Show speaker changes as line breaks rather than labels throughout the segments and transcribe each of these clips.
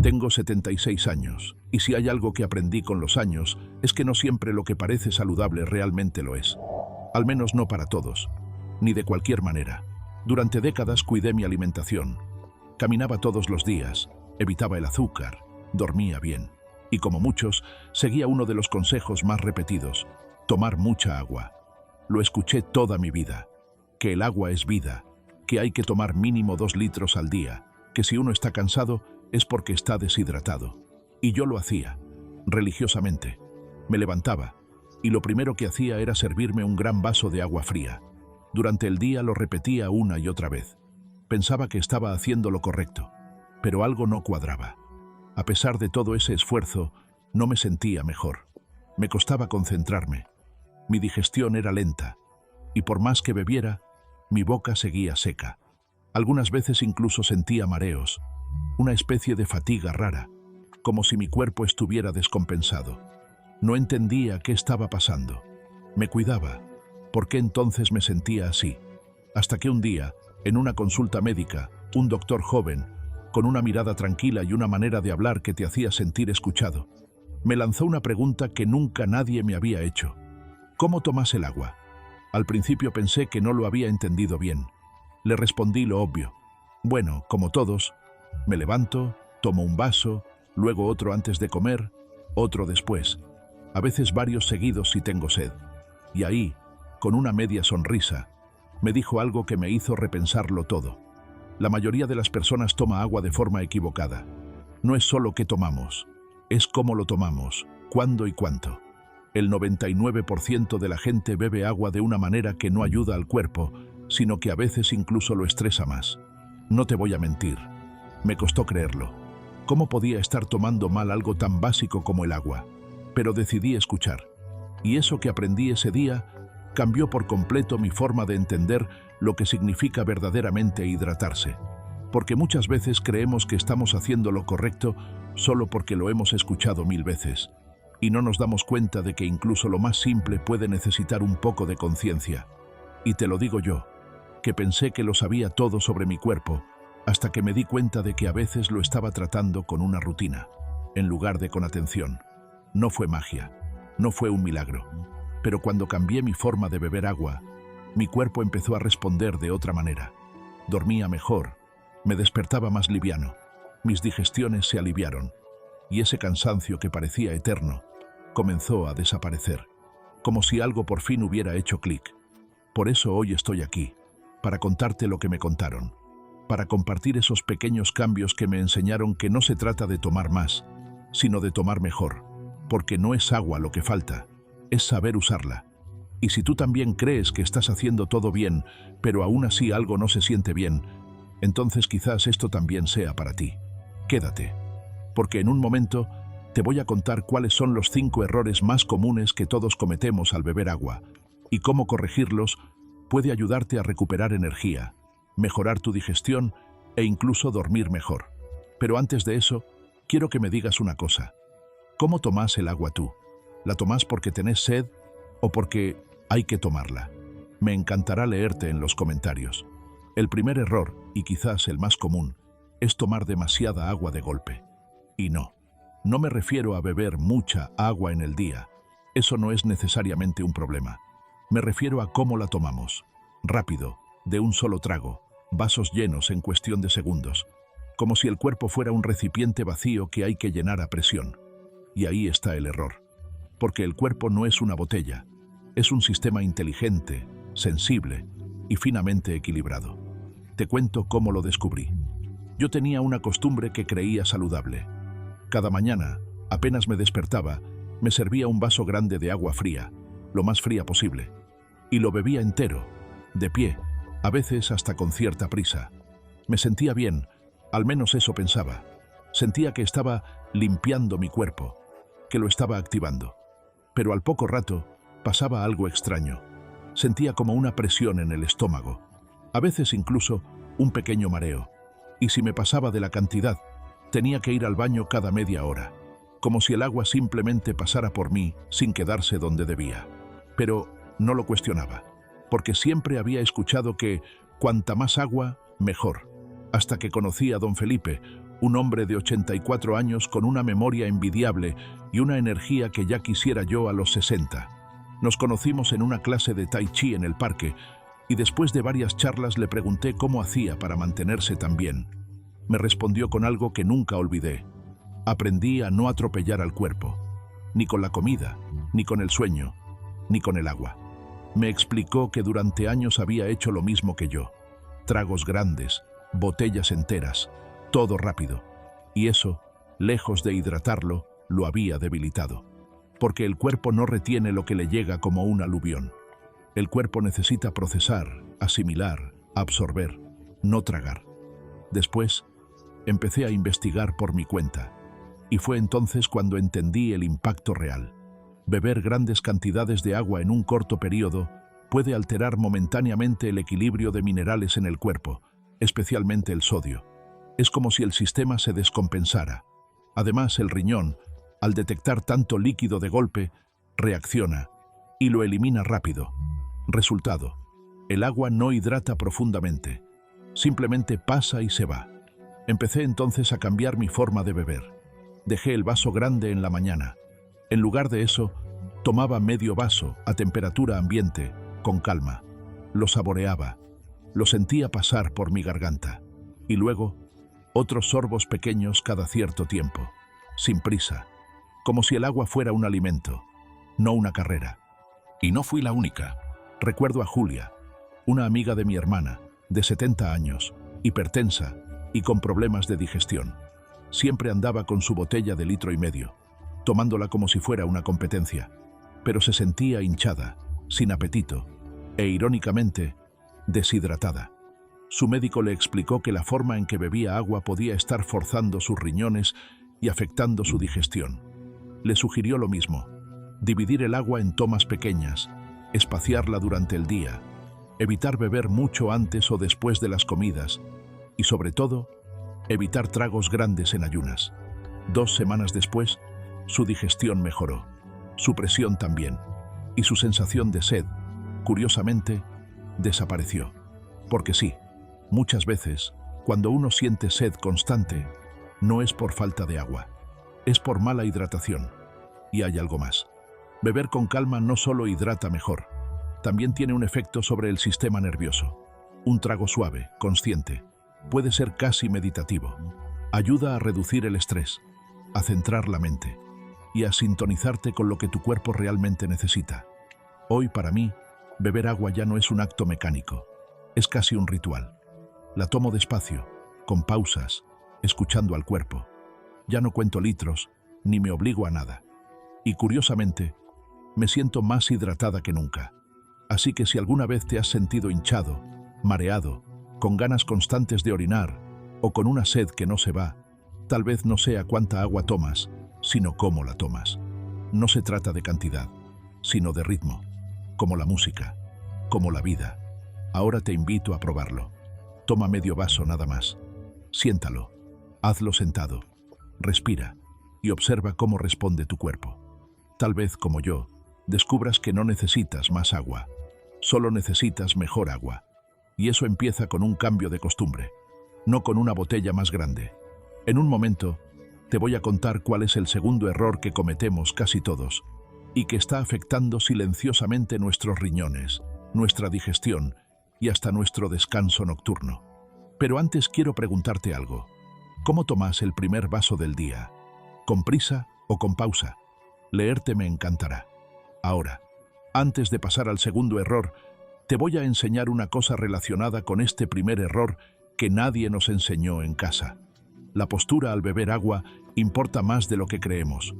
Tengo 76 años, y si hay algo que aprendí con los años, es que no siempre lo que parece saludable realmente lo es. Al menos no para todos, ni de cualquier manera. Durante décadas cuidé mi alimentación. Caminaba todos los días, evitaba el azúcar, dormía bien. Y como muchos, seguía uno de los consejos más repetidos: tomar mucha agua. Lo escuché toda mi vida, que el agua es vida, que hay que tomar mínimo 2 litros al día, que si uno está cansado es porque está deshidratado. Y yo lo hacía, religiosamente. Me levantaba, y lo primero que hacía era servirme un gran vaso de agua fría. Durante el día lo repetía una y otra vez. Pensaba que estaba haciendo lo correcto, pero algo no cuadraba. A pesar de todo ese esfuerzo, no me sentía mejor. Me costaba concentrarme. Mi digestión era lenta, y por más que bebiera, mi boca seguía seca. Algunas veces incluso sentía mareos, una especie de fatiga rara, como si mi cuerpo estuviera descompensado. No entendía qué estaba pasando. Me cuidaba. ¿Por qué entonces me sentía así? Hasta que un día, en una consulta médica, un doctor joven, con una mirada tranquila y una manera de hablar que te hacía sentir escuchado, me lanzó una pregunta que nunca nadie me había hecho. ¿Cómo tomas el agua? Al principio pensé que no lo había entendido bien. Le respondí lo obvio. Bueno, como todos, me levanto, tomo un vaso, luego otro antes de comer, otro después, a veces varios seguidos si tengo sed. Y ahí, con una media sonrisa, me dijo algo que me hizo repensarlo todo. La mayoría de las personas toma agua de forma equivocada. No es solo qué tomamos, es cómo lo tomamos, cuándo y cuánto. El 99% de la gente bebe agua de una manera que no ayuda al cuerpo, sino que a veces incluso lo estresa más. No te voy a mentir, me costó creerlo. ¿Cómo podía estar tomando mal algo tan básico como el agua? Pero decidí escuchar. Y eso que aprendí ese día cambió por completo mi forma de entender lo que significa verdaderamente hidratarse. Porque muchas veces creemos que estamos haciendo lo correcto solo porque lo hemos escuchado 1000 veces. Y no nos damos cuenta de que incluso lo más simple puede necesitar un poco de conciencia. Y te lo digo yo, que pensé que lo sabía todo sobre mi cuerpo, hasta que me di cuenta de que a veces lo estaba tratando con una rutina, en lugar de con atención. No fue magia, no fue un milagro, pero cuando cambié mi forma de beber agua, mi cuerpo empezó a responder de otra manera. Dormía mejor, me despertaba más liviano, mis digestiones se aliviaron, y ese cansancio que parecía eterno comenzó a desaparecer, como si algo por fin hubiera hecho clic. Por eso hoy estoy aquí, para contarte lo que me contaron, para compartir esos pequeños cambios que me enseñaron que no se trata de tomar más, sino de tomar mejor, porque no es agua lo que falta, es saber usarla. Y si tú también crees que estás haciendo todo bien, pero aún así algo no se siente bien, entonces quizás esto también sea para ti. Quédate, porque en un momento te voy a contar cuáles son los 5 errores más comunes que todos cometemos al beber agua, y cómo corregirlos puede ayudarte a recuperar energía, mejorar tu digestión e incluso dormir mejor. Pero antes de eso, quiero que me digas una cosa. ¿Cómo tomas el agua tú? ¿La tomás porque tenés sed o porque hay que tomarla? Me encantará leerte en los comentarios. El primer error, y quizás el más común, es tomar demasiada agua de golpe. Y no me refiero a beber mucha agua en el día. Eso no es necesariamente un problema. Me refiero a cómo la tomamos. Rápido, de un solo trago, vasos llenos en cuestión de segundos, como si el cuerpo fuera un recipiente vacío que hay que llenar a presión. Y ahí está el error. Porque el cuerpo no es una botella, es un sistema inteligente, sensible y finamente equilibrado. Te cuento cómo lo descubrí. Yo tenía una costumbre que creía saludable. Cada mañana, apenas me despertaba, me servía un vaso grande de agua fría, lo más fría posible, y lo bebía entero, de pie, a veces hasta con cierta prisa. Me sentía bien, al menos eso pensaba. Sentía que estaba limpiando mi cuerpo, que lo estaba activando. Pero al poco rato pasaba algo extraño. Sentía como una presión en el estómago, a veces incluso un pequeño mareo. Y si me pasaba de la cantidad, tenía que ir al baño cada media hora, como si el agua simplemente pasara por mí sin quedarse donde debía. Pero no lo cuestionaba, porque siempre había escuchado que cuanta más agua, mejor. Hasta que conocí a don Felipe, un hombre de 84 años con una memoria envidiable y una energía que ya quisiera yo a los 60. Nos conocimos en una clase de Tai Chi en el parque y después de varias charlas le pregunté cómo hacía para mantenerse tan bien. Me respondió con algo que nunca olvidé. Aprendí a no atropellar al cuerpo, ni con la comida, ni con el sueño, ni con el agua. Me explicó que durante años había hecho lo mismo que yo. Tragos grandes, botellas enteras, todo rápido. Y eso, lejos de hidratarlo, lo había debilitado. Porque el cuerpo no retiene lo que le llega como un aluvión. El cuerpo necesita procesar, asimilar, absorber, no tragar. Después, empecé a investigar por mi cuenta. Y fue entonces cuando entendí el impacto real. Beber grandes cantidades de agua en un corto periodo puede alterar momentáneamente el equilibrio de minerales en el cuerpo, especialmente el sodio. Es como si el sistema se descompensara. Además, el riñón, al detectar tanto líquido de golpe, reacciona y lo elimina rápido. Resultado: el agua no hidrata profundamente, simplemente pasa y se va. Empecé entonces a cambiar mi forma de beber. Dejé el vaso grande en la mañana. En lugar de eso, tomaba medio vaso a temperatura ambiente, con calma. Lo saboreaba, lo sentía pasar por mi garganta. Y luego, otros sorbos pequeños cada cierto tiempo, sin prisa, como si el agua fuera un alimento, no una carrera. Y no fui la única. Recuerdo a Julia, una amiga de mi hermana, de 70 años, hipertensa y con problemas de digestión. Siempre andaba con su botella de 1,5 litros, tomándola como si fuera una competencia, pero se sentía hinchada, sin apetito e, irónicamente, deshidratada. Su médico le explicó que la forma en que bebía agua podía estar forzando sus riñones y afectando su digestión. Le sugirió lo mismo: dividir el agua en tomas pequeñas, espaciarla durante el día, evitar beber mucho antes o después de las comidas y, sobre todo, evitar tragos grandes en ayunas. 2 semanas después, su digestión mejoró, su presión también, y su sensación de sed, curiosamente, desapareció. Porque sí, muchas veces, cuando uno siente sed constante, no es por falta de agua, es por mala hidratación. Y hay algo más. Beber con calma no solo hidrata mejor, también tiene un efecto sobre el sistema nervioso. Un trago suave, consciente, puede ser casi meditativo. Ayuda a reducir el estrés, a centrar la mente y a sintonizarte con lo que tu cuerpo realmente necesita. Hoy, para mí, beber agua ya no es un acto mecánico, es casi un ritual. La tomo despacio, con pausas, escuchando al cuerpo. Ya no cuento litros, ni me obligo a nada. Y curiosamente, me siento más hidratada que nunca. Así que si alguna vez te has sentido hinchado, mareado, con ganas constantes de orinar o con una sed que no se va, tal vez no sea cuánta agua tomas, sino cómo la tomas. No se trata de cantidad, sino de ritmo, como la música, como la vida. Ahora te invito a probarlo. Toma medio vaso nada más. Siéntalo, hazlo sentado, respira y observa cómo responde tu cuerpo. Tal vez, como yo, descubras que no necesitas más agua, solo necesitas mejor agua. Y eso empieza con un cambio de costumbre, no con una botella más grande. En un momento, te voy a contar cuál es el segundo error que cometemos casi todos y que está afectando silenciosamente nuestros riñones, nuestra digestión y hasta nuestro descanso nocturno. Pero antes quiero preguntarte algo. ¿Cómo tomas el primer vaso del día? ¿Con prisa o con pausa? Leerte me encantará. Ahora, antes de pasar al segundo error, te voy a enseñar una cosa relacionada con este primer error que nadie nos enseñó en casa. La postura al beber agua importa más de lo que creemos.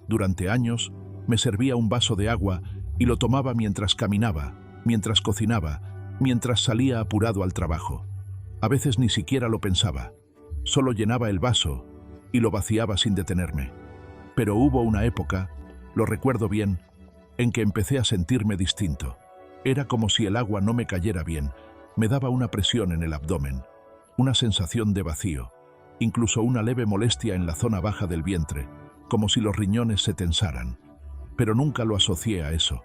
Durante años, me servía un vaso de agua y lo tomaba mientras caminaba, mientras cocinaba, mientras salía apurado al trabajo. A veces ni siquiera lo pensaba. Solo llenaba el vaso y lo vaciaba sin detenerme. Pero hubo una época, lo recuerdo bien, en que empecé a sentirme distinto. Era como si el agua no me cayera bien, me daba una presión en el abdomen, una sensación de vacío, incluso una leve molestia en la zona baja del vientre, como si los riñones se tensaran. Pero nunca lo asocié a eso.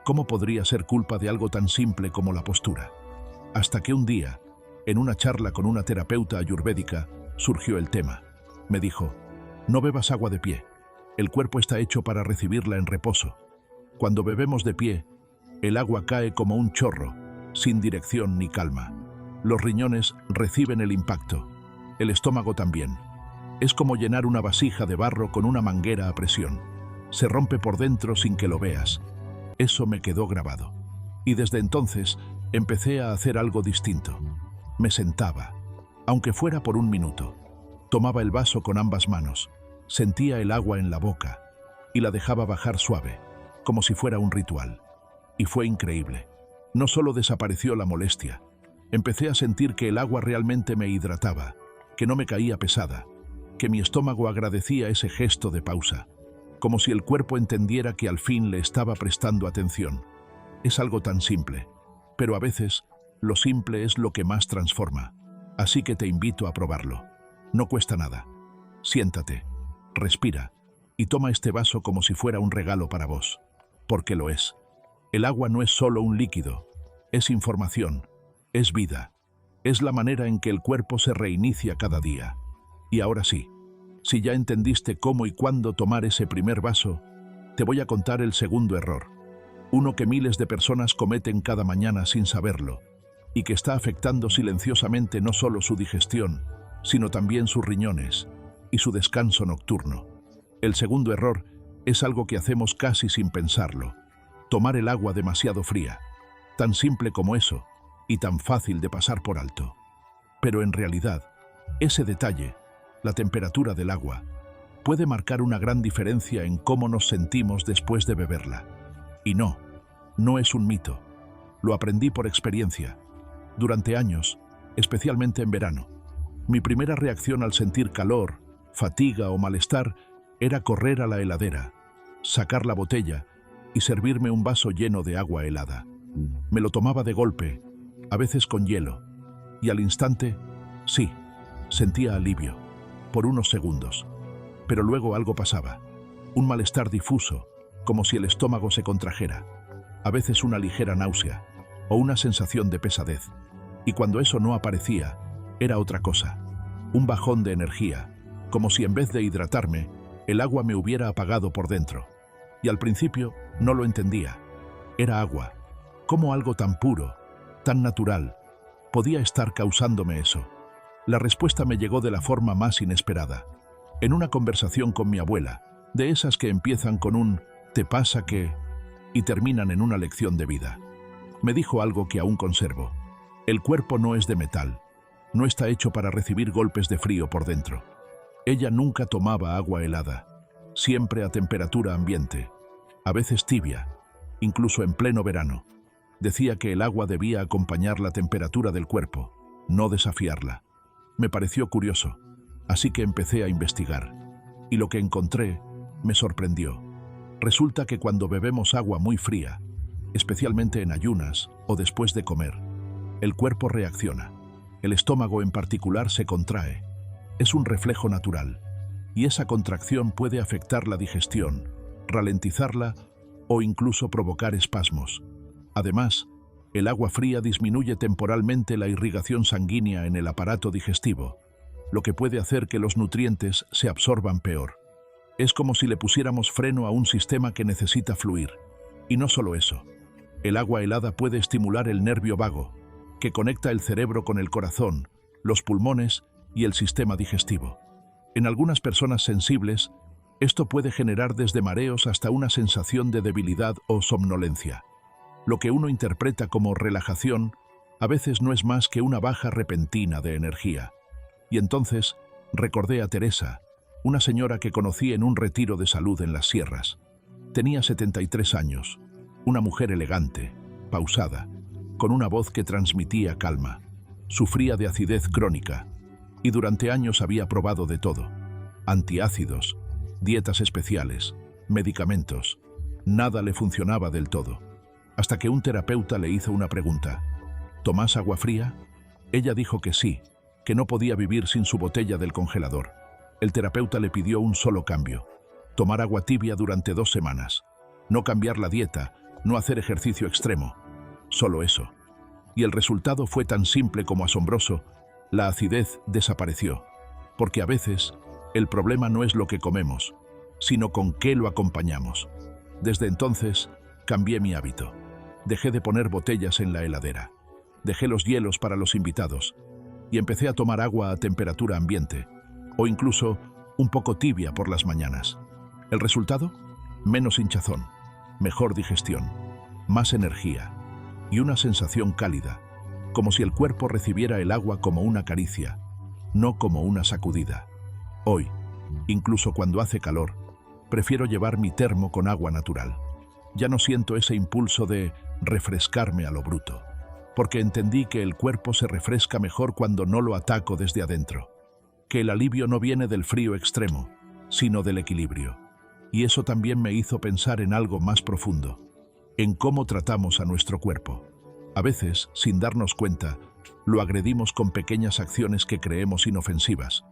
¿Cómo podría ser culpa de algo tan simple como la postura? Hasta que un día, en una charla con una terapeuta ayurvédica, surgió el tema. me dijo. No bebas agua de pie. El cuerpo está hecho para recibirla en reposo. Cuando bebemos de pie, el agua cae como un chorro, sin dirección ni calma. Los riñones reciben el impacto. El estómago también. Es como llenar una vasija de barro con una manguera a presión. Se rompe por dentro sin que lo veas. Eso me quedó grabado. Y desde entonces empecé a hacer algo distinto. Me sentaba, aunque fuera por un minuto. Tomaba el vaso con ambas manos, sentía el agua en la boca y la dejaba bajar suave, como si fuera un ritual. Y fue increíble. No solo desapareció la molestia, empecé a sentir que el agua realmente me hidrataba, que no me caía pesada, que mi estómago agradecía ese gesto de pausa, como si el cuerpo entendiera que al fin le estaba prestando atención. Es algo tan simple, pero a veces lo simple es lo que más transforma. Así que te invito a probarlo. No cuesta nada. Siéntate, respira y toma este vaso como si fuera un regalo para vos, porque lo es. El agua no es solo un líquido, es información, es vida, es la manera en que el cuerpo se reinicia cada día. Y ahora sí, si ya entendiste cómo y cuándo tomar ese primer vaso, te voy a contar el segundo error, uno que miles de personas cometen cada mañana sin saberlo, y que está afectando silenciosamente no solo su digestión, sino también sus riñones y su descanso nocturno. El segundo error es algo que hacemos casi sin pensarlo: tomar el agua demasiado fría. Tan simple como eso, y tan fácil de pasar por alto. Pero en realidad, ese detalle, la temperatura del agua, puede marcar una gran diferencia en cómo nos sentimos después de beberla. Y no es un mito. Lo aprendí por experiencia. Durante años, especialmente en verano, mi primera reacción al sentir calor, fatiga o malestar era correr a la heladera, sacar la botella y servirme un vaso lleno de agua helada. Me lo tomaba de golpe, a veces con hielo, y al instante, sí, sentía alivio, por unos segundos. Pero luego algo pasaba, un malestar difuso, como si el estómago se contrajera, a veces una ligera náusea o una sensación de pesadez. Y cuando eso no aparecía, era otra cosa, un bajón de energía, como si en vez de hidratarme, el agua me hubiera apagado por dentro. Y al principio no lo entendía. Era agua. ¿Cómo algo tan puro, tan natural, podía estar causándome eso? La respuesta me llegó de la forma más inesperada. En una conversación con mi abuela, de esas que empiezan con un «¿te pasa qué?» y terminan en una lección de vida. Me dijo algo que aún conservo. El cuerpo no es de metal, no está hecho para recibir golpes de frío por dentro. Ella nunca tomaba agua helada, siempre a temperatura ambiente, a veces tibia, incluso en pleno verano. Decía que el agua debía acompañar la temperatura del cuerpo, no desafiarla. Me pareció curioso, así que empecé a investigar. Y lo que encontré me sorprendió. Resulta que cuando bebemos agua muy fría, especialmente en ayunas o después de comer, el cuerpo reacciona. El estómago en particular se contrae. Es un reflejo natural, y esa contracción puede afectar la digestión, ralentizarla o incluso provocar espasmos. Además, el agua fría disminuye temporalmente la irrigación sanguínea en el aparato digestivo, lo que puede hacer que los nutrientes se absorban peor. Es como si le pusiéramos freno a un sistema que necesita fluir. Y no solo eso, el agua helada puede estimular el nervio vago, que conecta el cerebro con el corazón, los pulmones y el sistema digestivo. En algunas personas sensibles, esto puede generar desde mareos hasta una sensación de debilidad o somnolencia. Lo que uno interpreta como relajación, a veces no es más que una baja repentina de energía. Y entonces recordé a Teresa, una señora que conocí en un retiro de salud en las sierras. Tenía 73 años, una mujer elegante, pausada, con una voz que transmitía calma. Sufría de acidez crónica y durante años había probado de todo: antiácidos, dietas especiales, medicamentos. Nada le funcionaba del todo, hasta que un terapeuta le hizo una pregunta: ¿tomás agua fría? Ella dijo que sí, que no podía vivir sin su botella del congelador. El terapeuta le pidió un solo cambio: tomar agua tibia durante 2 semanas. No cambiar la dieta, no hacer ejercicio extremo. Solo eso. Y el resultado fue tan simple como asombroso: la acidez desapareció. Porque a veces, El problema no es lo que comemos, sino con qué lo acompañamos. Desde entonces, cambié mi hábito. Dejé de poner botellas en la heladera. Dejé los hielos para los invitados y empecé a tomar agua a temperatura ambiente, o incluso un poco tibia por las mañanas. ¿El resultado? Menos hinchazón, mejor digestión, más energía y una sensación cálida, como si el cuerpo recibiera el agua como una caricia, no como una sacudida. Hoy, incluso cuando hace calor, prefiero llevar mi termo con agua natural. Ya no siento ese impulso de refrescarme a lo bruto, porque entendí que el cuerpo se refresca mejor cuando no lo ataco desde adentro, que el alivio no viene del frío extremo, sino del equilibrio. Y eso también me hizo pensar en algo más profundo, en cómo tratamos a nuestro cuerpo. A veces, sin darnos cuenta, lo agredimos con pequeñas acciones que creemos inofensivas.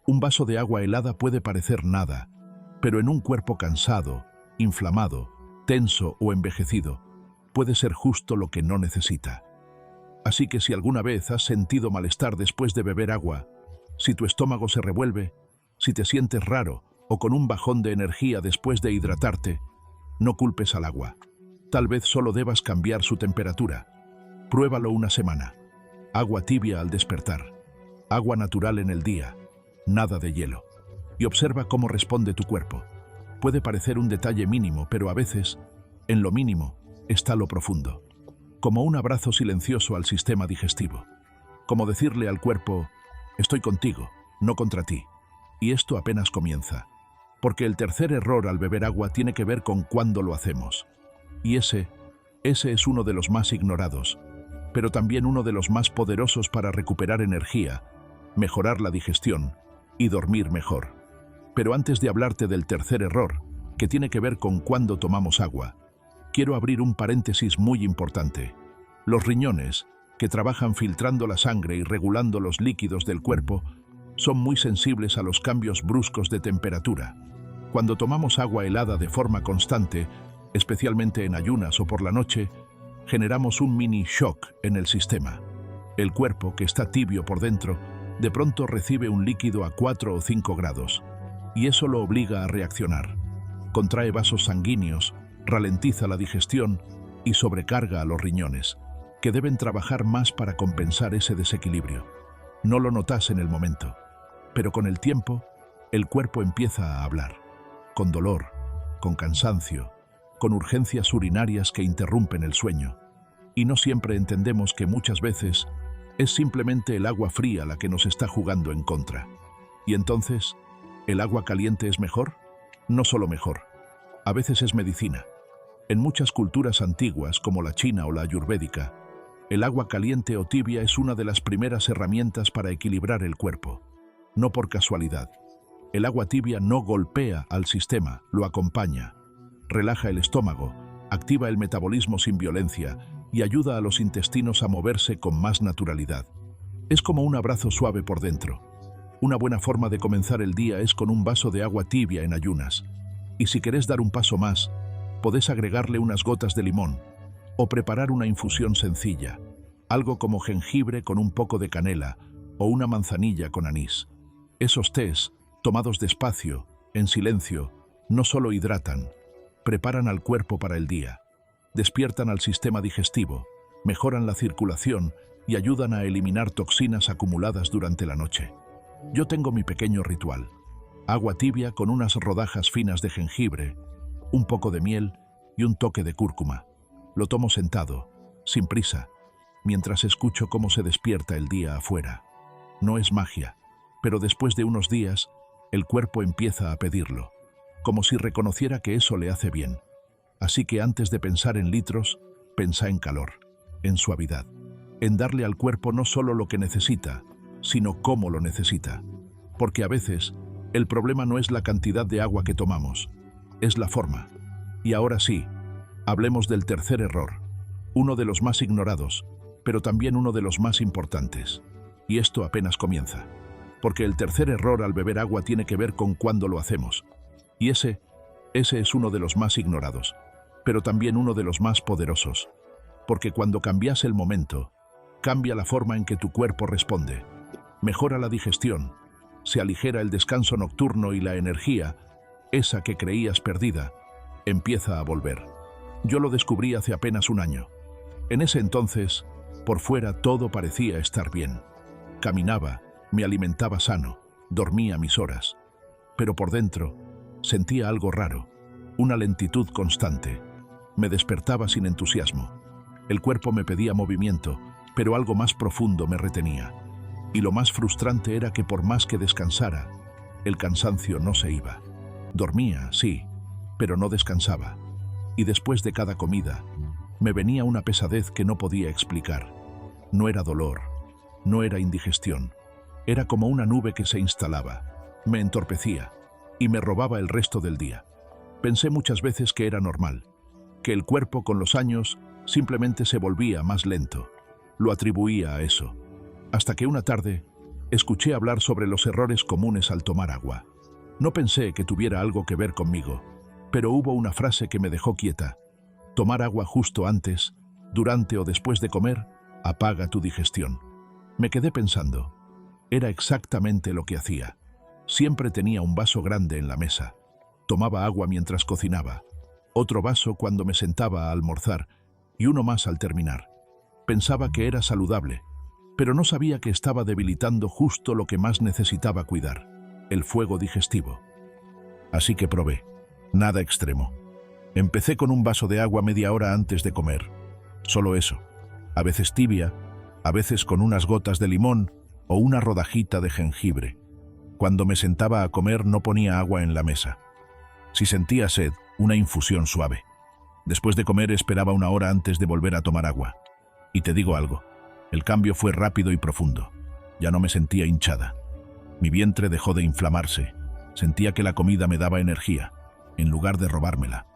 Un vaso de agua helada puede parecer nada, pero en un cuerpo cansado, inflamado, tenso o envejecido, puede ser justo lo que no necesita. Así que si alguna vez has sentido malestar después de beber agua, si tu estómago se revuelve, si te sientes raro o con un bajón de energía después de hidratarte, no culpes al agua. Tal vez solo debas cambiar su temperatura. Pruébalo una semana. Agua tibia al despertar. Agua natural en el día. Nada de hielo. Y observa cómo responde tu cuerpo. Puede parecer un detalle mínimo, pero a veces, en lo mínimo, está lo profundo. Como un abrazo silencioso al sistema digestivo. Como decirle al cuerpo, estoy contigo, no contra ti. Y esto apenas comienza. Porque el tercer error al beber agua tiene que ver con cuándo lo hacemos. Y ese es uno de los más ignorados, pero también uno de los más poderosos para recuperar energía, mejorar la digestión y dormir mejor. Pero antes de hablarte del tercer error, que tiene que ver con cuándo tomamos agua, quiero abrir un paréntesis muy importante. Los riñones, que trabajan filtrando la sangre y regulando los líquidos del cuerpo, son muy sensibles a los cambios bruscos de temperatura. Cuando tomamos agua helada de forma constante, especialmente en ayunas o por la noche, generamos un mini shock en el sistema. El cuerpo, que está tibio por dentro, de pronto recibe un líquido a 4 o 5 grados, y eso lo obliga a reaccionar. Contrae vasos sanguíneos, ralentiza la digestión y sobrecarga a los riñones, que deben trabajar más para compensar ese desequilibrio. No lo notas en el momento, pero con el tiempo, el cuerpo empieza a hablar, con dolor, con cansancio, con urgencias urinarias que interrumpen el sueño. Y no siempre entendemos que muchas veces es simplemente el agua fría la que nos está jugando en contra. Y entonces, ¿el agua caliente es mejor? No solo mejor, a veces es medicina. En muchas culturas antiguas, como la china o la ayurvédica, el agua caliente o tibia es una de las primeras herramientas para equilibrar el cuerpo. No por casualidad. El agua tibia no golpea al sistema, lo acompaña. Relaja el estómago, activa el metabolismo sin violencia y ayuda a los intestinos a moverse con más naturalidad. Es como un abrazo suave por dentro. Una buena forma de comenzar el día es con un vaso de agua tibia en ayunas. Y si querés dar un paso más, podés agregarle unas gotas de limón o preparar una infusión sencilla, algo como jengibre con un poco de canela o una manzanilla con anís. Esos tés, tomados despacio, en silencio, no solo hidratan, preparan al cuerpo para el día, despiertan al sistema digestivo, mejoran la circulación y ayudan a eliminar toxinas acumuladas durante la noche. Yo tengo mi pequeño ritual. Agua tibia con unas rodajas finas de jengibre, un poco de miel y un toque de cúrcuma. Lo tomo sentado, sin prisa, mientras escucho cómo se despierta el día afuera. No es magia, pero después de unos días, el cuerpo empieza a pedirlo, como si reconociera que eso le hace bien. Así que antes de pensar en litros, pensá en calor, en suavidad, en darle al cuerpo no solo lo que necesita, sino cómo lo necesita. Porque a veces, el problema no es la cantidad de agua que tomamos, es la forma. Y ahora sí, hablemos del tercer error, uno de los más ignorados, pero también uno de los más importantes. Y esto apenas comienza. Porque el tercer error al beber agua tiene que ver con cuándo lo hacemos. Y ese es uno de los más ignorados, pero también uno de los más poderosos. Porque cuando cambias el momento, cambia la forma en que tu cuerpo responde. Mejora la digestión, se aligera el descanso nocturno y la energía, esa que creías perdida, empieza a volver. Yo lo descubrí hace apenas un año. En ese entonces, por fuera todo parecía estar bien. Caminaba, me alimentaba sano, dormía mis horas. Pero por dentro, sentía algo raro, una lentitud constante. Me despertaba sin entusiasmo. El cuerpo me pedía movimiento, pero algo más profundo me retenía. Y lo más frustrante era que por más que descansara, el cansancio no se iba. Dormía, sí, pero no descansaba. Y después de cada comida, me venía una pesadez que no podía explicar. No era dolor, no era indigestión. Era como una nube que se instalaba, me entorpecía y me robaba el resto del día. Pensé muchas veces que era normal, que el cuerpo con los años simplemente se volvía más lento. Lo atribuía a eso. Hasta que una tarde escuché hablar sobre los errores comunes al tomar agua. No pensé que tuviera algo que ver conmigo, pero hubo una frase que me dejó quieta. Tomar agua justo antes, durante o después de comer, apaga tu digestión. Me quedé pensando. Era exactamente lo que hacía. Siempre tenía un vaso grande en la mesa. Tomaba agua mientras cocinaba, otro vaso cuando me sentaba a almorzar y uno más al terminar. Pensaba que era saludable, pero no sabía que estaba debilitando justo lo que más necesitaba cuidar, el fuego digestivo. Así que probé. Nada extremo. Empecé con un vaso de agua media hora antes de comer. Solo eso. A veces tibia, a veces con unas gotas de limón o una rodajita de jengibre. Cuando me sentaba a comer no ponía agua en la mesa. Si sentía sed, una infusión suave. Después de comer esperaba una hora antes de volver a tomar agua. Y te digo algo, el cambio fue rápido y profundo. Ya no me sentía hinchada. Mi vientre dejó de inflamarse. Sentía que la comida me daba energía, en lugar de robármela.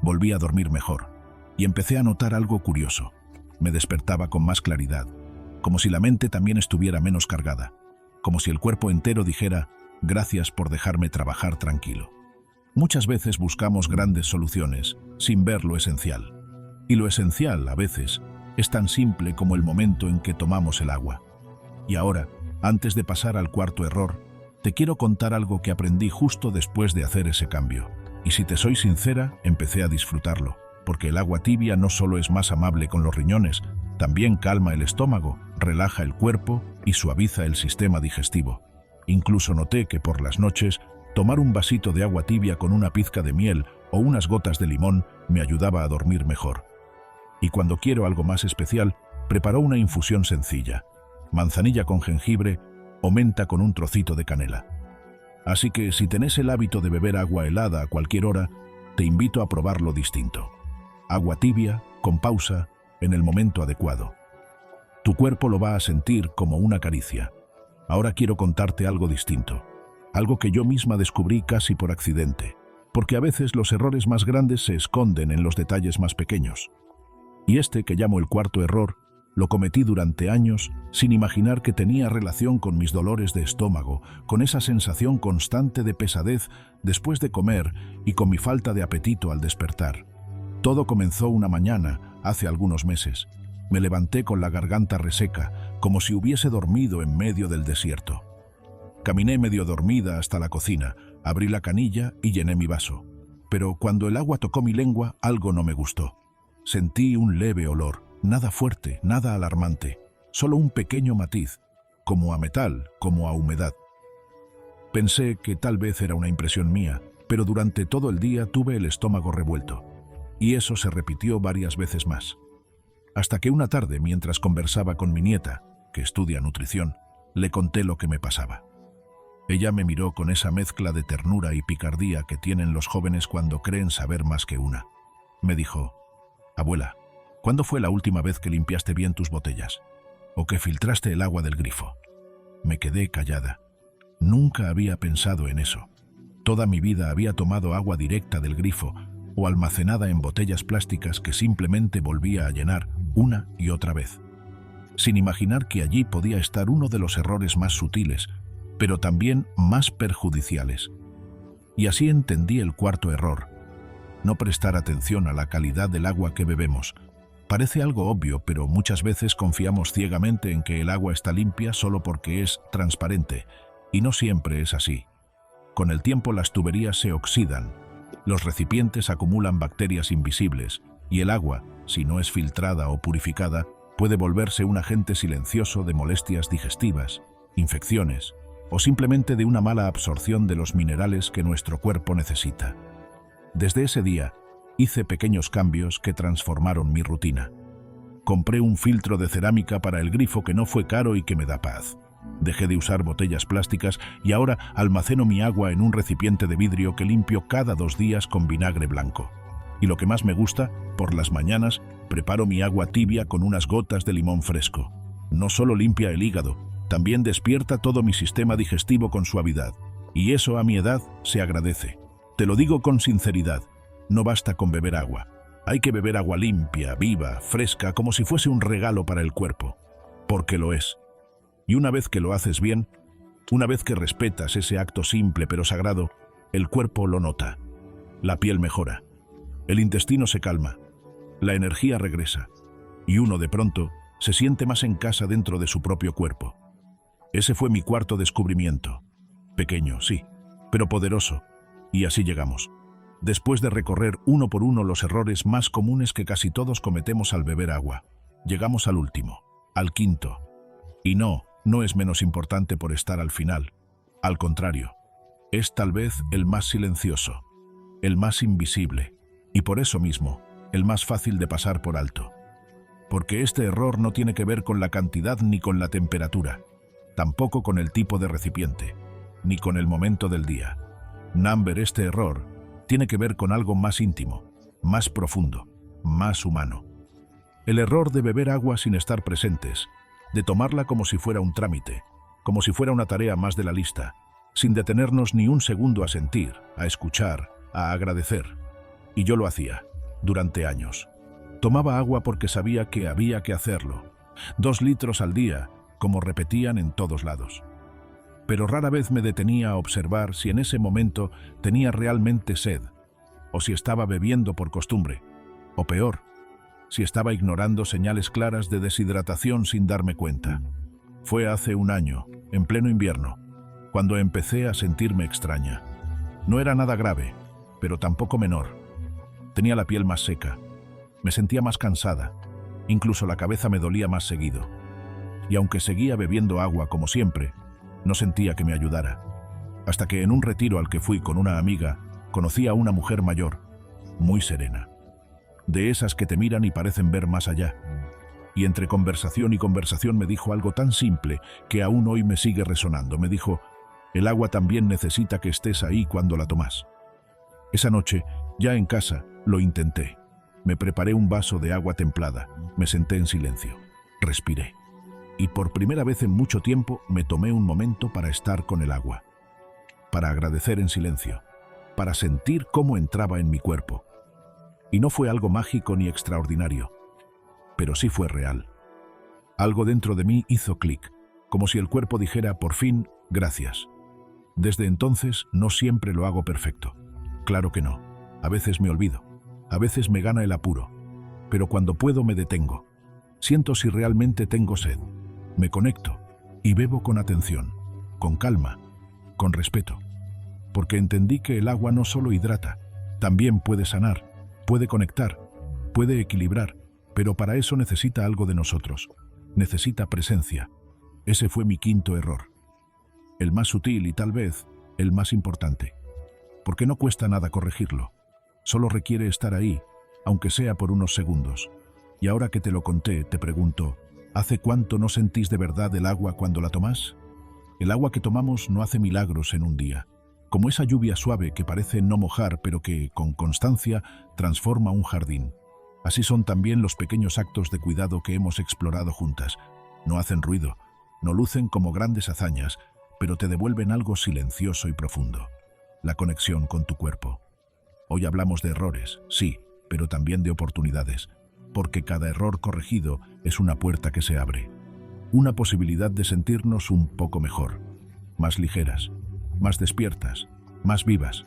Volví a dormir mejor. Y empecé a notar algo curioso. Me despertaba con más claridad, como si la mente también estuviera menos cargada. Como si el cuerpo entero dijera, gracias por dejarme trabajar tranquilo. Muchas veces buscamos grandes soluciones, sin ver lo esencial. Y lo esencial, a veces, es tan simple como el momento en que tomamos el agua. Y ahora, antes de pasar al cuarto error, te quiero contar algo que aprendí justo después de hacer ese cambio. Y si te soy sincera, empecé a disfrutarlo, porque el agua tibia no solo es más amable con los riñones, también calma el estómago, relaja el cuerpo y suaviza el sistema digestivo. Incluso noté que por las noches, tomar un vasito de agua tibia con una pizca de miel o unas gotas de limón me ayudaba a dormir mejor. Y cuando quiero algo más especial, preparo una infusión sencilla: manzanilla con jengibre o menta con un trocito de canela. Así que si tenés el hábito de beber agua helada a cualquier hora, te invito a probarlo distinto. Agua tibia, con pausa, en el momento adecuado. Tu cuerpo lo va a sentir como una caricia. Ahora quiero contarte algo distinto, algo que yo misma descubrí casi por accidente, porque a veces los errores más grandes se esconden en los detalles más pequeños. Y este, que llamo el cuarto error, lo cometí durante años sin imaginar que tenía relación con mis dolores de estómago, con esa sensación constante de pesadez después de comer y con mi falta de apetito al despertar. Todo comenzó una mañana, hace algunos meses. Me levanté con la garganta reseca, como si hubiese dormido en medio del desierto. Caminé medio dormida hasta la cocina, abrí la canilla y llené mi vaso. Pero cuando el agua tocó mi lengua, algo no me gustó. Sentí un leve olor, nada fuerte, nada alarmante, solo un pequeño matiz, como a metal, como a humedad. Pensé que tal vez era una impresión mía, pero durante todo el día tuve el estómago revuelto. Y eso se repitió varias veces más. Hasta que una tarde, mientras conversaba con mi nieta, que estudia nutrición, le conté lo que me pasaba. Ella me miró con esa mezcla de ternura y picardía que tienen los jóvenes cuando creen saber más que una. Me dijo: abuela, ¿cuándo fue la última vez que limpiaste bien tus botellas? ¿O que filtraste el agua del grifo? Me quedé callada. Nunca había pensado en eso. Toda mi vida había tomado agua directa del grifo o almacenada en botellas plásticas que simplemente volvía a llenar una y otra vez, sin imaginar que allí podía estar uno de los errores más sutiles, pero también más perjudiciales. Y así entendí el cuarto error: no prestar atención a la calidad del agua que bebemos. Parece algo obvio, pero muchas veces confiamos ciegamente en que el agua está limpia solo porque es transparente. Y no siempre es así. Con el tiempo las tuberías se oxidan, los recipientes acumulan bacterias invisibles y el agua, si no es filtrada o purificada, puede volverse un agente silencioso de molestias digestivas, infecciones o simplemente de una mala absorción de los minerales que nuestro cuerpo necesita. Desde ese día, hice pequeños cambios que transformaron mi rutina. Compré un filtro de cerámica para el grifo que no fue caro y que me da paz. Dejé de usar botellas plásticas y ahora almaceno mi agua en un recipiente de vidrio que limpio cada 2 días con vinagre blanco. Y lo que más me gusta, por las mañanas preparo mi agua tibia con unas gotas de limón fresco. No solo limpia el hígado, también despierta todo mi sistema digestivo con suavidad. Y eso a mi edad se agradece. Te lo digo con sinceridad, no basta con beber agua. Hay que beber agua limpia, viva, fresca, como si fuese un regalo para el cuerpo. Porque lo es. Y una vez que lo haces bien, una vez que respetas ese acto simple pero sagrado, el cuerpo lo nota. La piel mejora, el intestino se calma, la energía regresa, y uno de pronto se siente más en casa dentro de su propio cuerpo. Ese fue mi cuarto descubrimiento. Pequeño, sí, pero poderoso. Y así llegamos. Después de recorrer uno por uno los errores más comunes que casi todos cometemos al beber agua, llegamos al último, al quinto. Y no es menos importante por estar al final. Al contrario, es tal vez el más silencioso, el más invisible, y por eso mismo, el más fácil de pasar por alto. Porque este error no tiene que ver con la cantidad ni con la temperatura, tampoco con el tipo de recipiente, ni con el momento del día. Este error tiene que ver con algo más íntimo, más profundo, más humano. El error de beber agua sin estar presentes, de tomarla como si fuera un trámite, como si fuera una tarea más de la lista, sin detenernos ni un segundo a sentir, a escuchar, a agradecer. Y yo lo hacía, durante años. Tomaba agua porque sabía que había que hacerlo. 2 litros al día, como repetían en todos lados. Pero rara vez me detenía a observar si en ese momento tenía realmente sed, o si estaba bebiendo por costumbre, o peor, si estaba ignorando señales claras de deshidratación sin darme cuenta. Fue hace 1 año, en pleno invierno, cuando empecé a sentirme extraña. No era nada grave, pero tampoco menor. Tenía la piel más seca, me sentía más cansada, incluso la cabeza me dolía más seguido. Y aunque seguía bebiendo agua como siempre, no sentía que me ayudara. Hasta que en un retiro al que fui con una amiga, conocí a una mujer mayor, muy serena. De esas que te miran y parecen ver más allá. Y entre conversación y conversación me dijo algo tan simple que aún hoy me sigue resonando. Me dijo, el agua también necesita que estés ahí cuando la tomas. Esa noche, ya en casa, lo intenté. Me preparé un vaso de agua templada, me senté en silencio, respiré. Y por primera vez en mucho tiempo me tomé un momento para estar con el agua, para agradecer en silencio, para sentir cómo entraba en mi cuerpo. Y no fue algo mágico ni extraordinario, pero sí fue real. Algo dentro de mí hizo clic, como si el cuerpo dijera por fin, gracias. Desde entonces no siempre lo hago perfecto. Claro que no, a veces me olvido, a veces me gana el apuro, pero cuando puedo me detengo. Siento si realmente tengo sed. Me conecto y bebo con atención, con calma, con respeto. Porque entendí que el agua no solo hidrata, también puede sanar, puede conectar, puede equilibrar, pero para eso necesita algo de nosotros. Necesita presencia. Ese fue mi quinto error. El más sutil y tal vez el más importante. Porque no cuesta nada corregirlo. Solo requiere estar ahí, aunque sea por unos segundos. Y ahora que te lo conté, te pregunto, ¿hace cuánto no sentís de verdad el agua cuando la tomás? El agua que tomamos no hace milagros en un día. Como esa lluvia suave que parece no mojar, pero que, con constancia, transforma un jardín. Así son también los pequeños actos de cuidado que hemos explorado juntas. No hacen ruido, no lucen como grandes hazañas, pero te devuelven algo silencioso y profundo. La conexión con tu cuerpo. Hoy hablamos de errores, sí, pero también de oportunidades. Porque cada error corregido es una puerta que se abre. Una posibilidad de sentirnos un poco mejor, más ligeras, más despiertas, más vivas.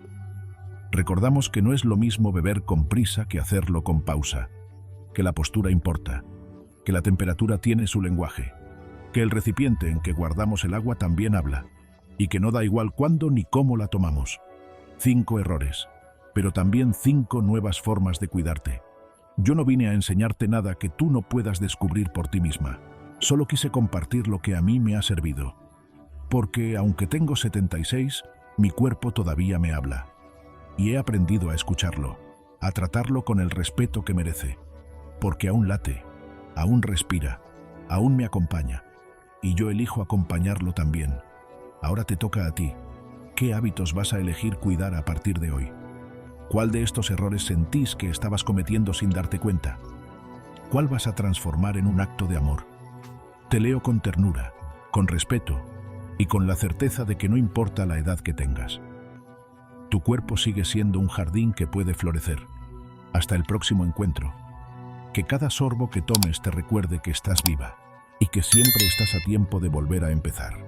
Recordamos que no es lo mismo beber con prisa que hacerlo con pausa, que la postura importa, que la temperatura tiene su lenguaje, que el recipiente en que guardamos el agua también habla, y que no da igual cuándo ni cómo la tomamos. 5 errores, pero también 5 nuevas formas de cuidarte. Yo no vine a enseñarte nada que tú no puedas descubrir por ti misma. Solo quise compartir lo que a mí me ha servido. Porque, aunque tengo 76, mi cuerpo todavía me habla. Y he aprendido a escucharlo, a tratarlo con el respeto que merece. Porque aún late, aún respira, aún me acompaña. Y yo elijo acompañarlo también. Ahora te toca a ti. ¿Qué hábitos vas a elegir cuidar a partir de hoy? ¿Cuál de estos errores sentís que estabas cometiendo sin darte cuenta? ¿Cuál vas a transformar en un acto de amor? Te leo con ternura, con respeto y con la certeza de que no importa la edad que tengas. Tu cuerpo sigue siendo un jardín que puede florecer. Hasta el próximo encuentro. Que cada sorbo que tomes te recuerde que estás viva y que siempre estás a tiempo de volver a empezar.